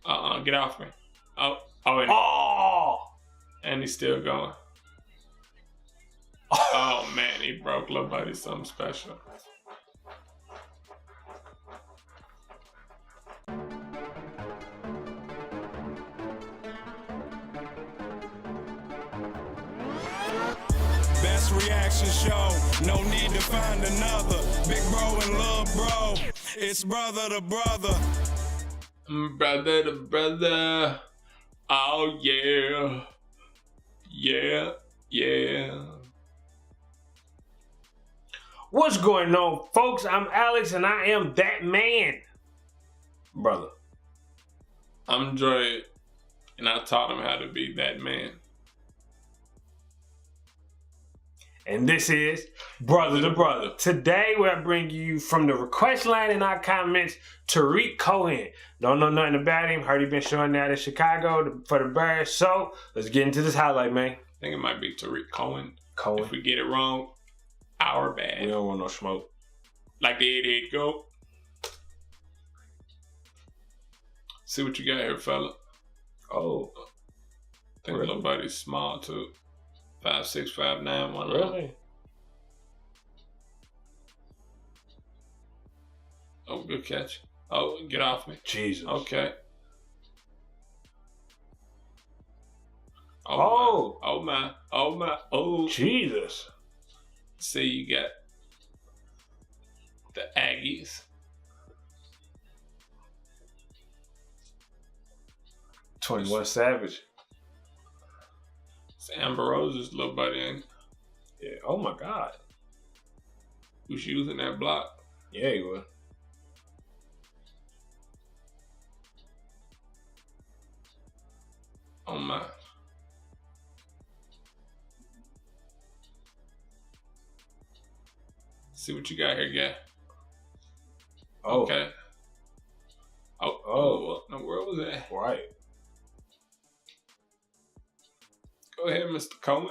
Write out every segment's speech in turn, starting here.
Get off me. And, and he's still going. Oh man, he broke Lil Buddy something special. Best reaction show, no need to find another. Big bro and little bro, it's brother to brother. Brother to brother. Oh yeah. Yeah. What's going on, folks? I'm Alex and I am that man. Brother. I'm Dre, and I taught him how to be that man. And this is Brother to Brother. Today we're bringing you from the request line in our comments, Tarik Cohen. Don't know nothing about him. Heard he been showing out in Chicago for the Bears. So let's get into this highlight, man. I think it might be Tarik Cohen. Cohen. If we get it wrong, our bad. We don't want no smoke. Like the 88 go. See what you got here, fella. Oh. I think Lil Buddy's small too. 5'6", 5'9", one. Really? Oh, good catch. Oh, get off me. Jesus. Okay. Oh. Oh. Jesus. See, you got the Aggies. 21 Savage. It's Amber Rose's Lil Buddy, ain't it? Yeah. Oh my God. Who's using that block? Yeah, he was. Oh my. See what you got here, guy. Oh. Okay. Oh, what in the world was that? Right. Go ahead, Mr. Cohen.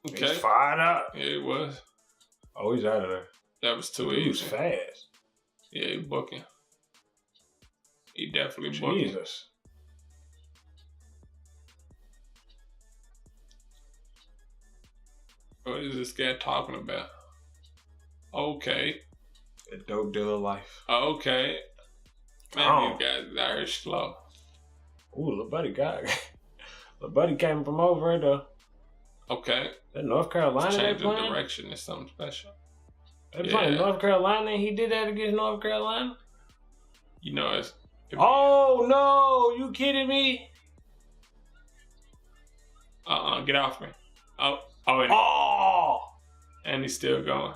Okay. He's fired up. Yeah, it was. Oh, he's out of there. That was too easy. He was fast. Yeah, he booking. He definitely booking. Jesus. What is this guy talking about? Okay. A dope dealer life. Okay. Man, these guys is out here slow. Ooh, Lil Buddy got it. Lil Buddy came from over there, though. Okay. That North Carolina they Change the playing? direction is something special. They playing North Carolina and he did that against North Carolina? You know, it's... Oh, no! You kidding me? Get off me. And he's still going.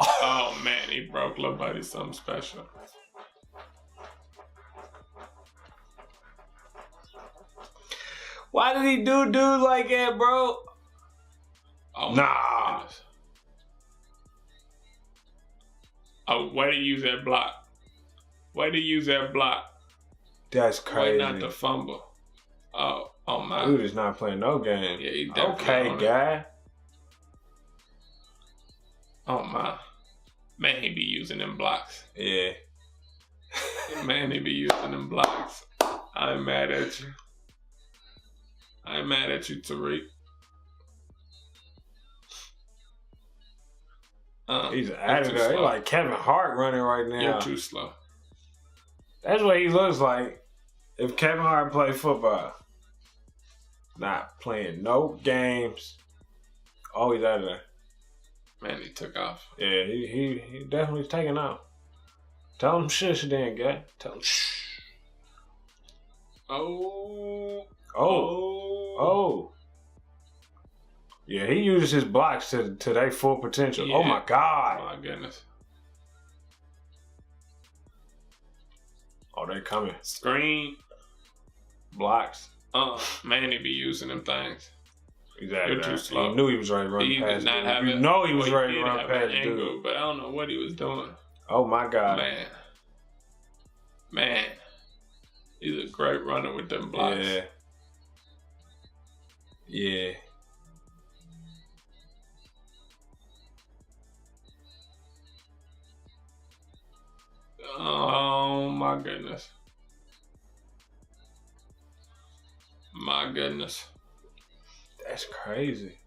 Oh, man, he broke Lil Buddy something special. Why did he do dude like that, bro? Oh, nah. Oh, way to use that block. Way to use that block. That's crazy. Way not to fumble. Oh my. Dude is not playing no game. Yeah, he definitely okay, guy. Oh my. Man, he be using them blocks. Yeah. Man, he be using them blocks. I'm mad at you. I'm mad at you, Tarik. He's out of there. He's like Kevin Hart running right now. You're too slow. That's what he looks like if Kevin Hart played football. Not playing no games. Oh, he's out of there. Man, he took off. Yeah, he definitely taking off. Tell him shush then, guy. Tell him shh. Oh. Yeah, he uses his blocks to their full potential. Yeah. Oh my God. Oh my goodness. Oh, they coming. Screen. Blocks. Man, he be using them things. Exactly. You're too slow. He knew he was ready to run past dude. You know he was ready to run past dude. But I don't know what he was doing. Oh my God. Man. He's a great runner with them blocks. Yeah. Oh my goodness. My goodness. That's crazy.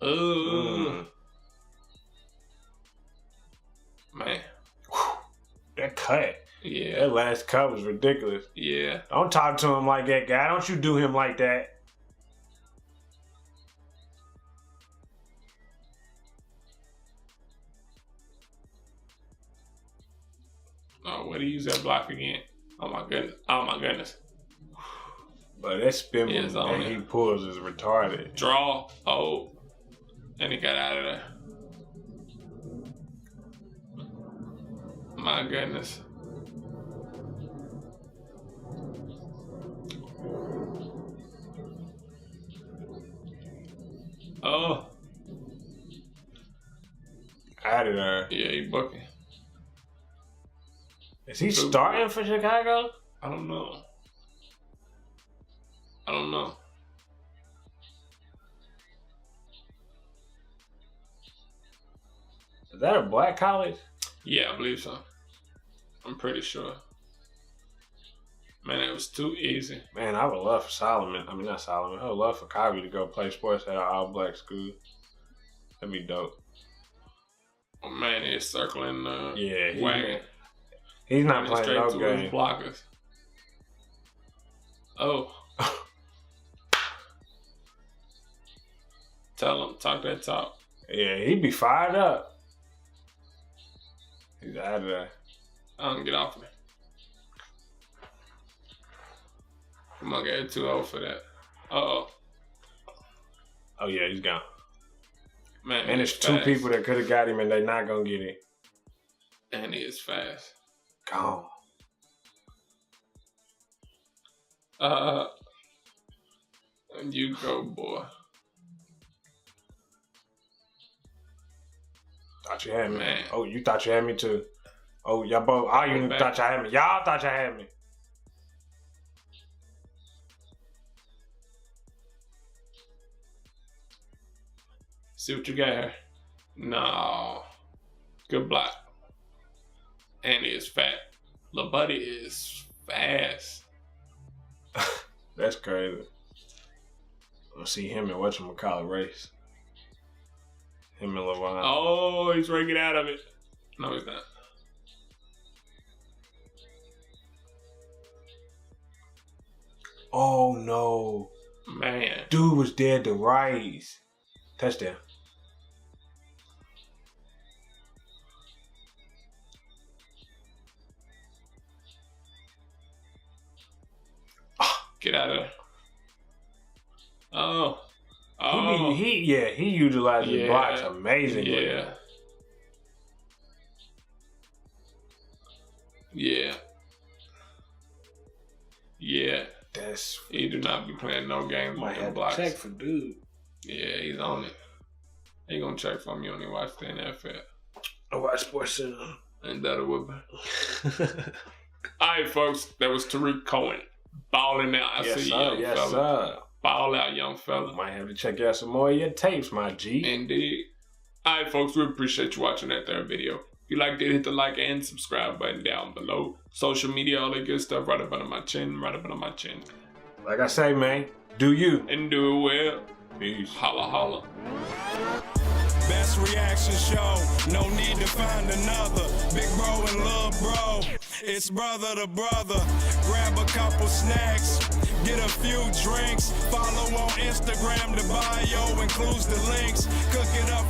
Ooh. Man. That cut. Yeah. That last cut was ridiculous. Yeah. Don't talk to him like that, guy. Don't you do him like that. Oh, what do you use that block again? Oh my goodness. Oh my goodness. But that spin move on that it. he pulls is retarded. Draw. Oh. And he got out of there. My goodness. Oh. Out of there. Yeah, he booking. Is he starting for Chicago? I don't know. I don't know. Is that a black college? Yeah, I believe so. I'm pretty sure. Man, it was too easy. Man, I would love for Solomon. I mean, not Solomon. I would love for Kyrie to go play sports at an all-black school. That'd be dope. Oh man, he's circling the Yeah, wagon. He's not Running playing no straight to his game. blockers. Oh. Tell him, talk that talk. Yeah, he'd be fired up. He's out of there. Get off me. Come on, get 2-0 for that. Uh-oh. Oh, yeah, he's gone. Man, And there's two people that could have got him, and they're not going to get him. And he is fast. Gone. And you go, boy. Thought you had me. Man. Oh, you thought you had me, too. Oh, y'all both. Oh, you thought you had me. Y'all thought you had me. See what you got here. No. Good block. And he is fat. Lil' buddy is fast. That's crazy. I'll see him and whatchamacallit race. Him and LeVon. Oh, he's ready to get out of it. No, he's not. Oh, no. Man. Dude was dead to rights. Touchdown. Get out of there. Oh. He utilized his blocks amazingly. Yeah. Yeah. Yeah. That's He do not be playing no games might with them have blocks. to check for dude. Yeah, he's on it. He gonna check for me when he watch the NFL. I watch Sports Center. Ain't that a whooping? Alright, folks, that was Tarik Cohen. Balling out. I see you, young yes, fella. sir. Ball out, young fella. Might have to check out some more of your tapes, my G. Indeed. Alright, folks, we appreciate you watching that third video. If you liked it, hit the like and subscribe button down below. Social media, all that good stuff right up under my chin, right up under my chin. Like I say, man, do you. And do it well. Peace. Holla, holla. Best reaction show, no need to find another. Big bro and little bro, it's brother to brother. Grab a couple snacks, get a few drinks. Follow on Instagram, the bio includes the links. Cook it up.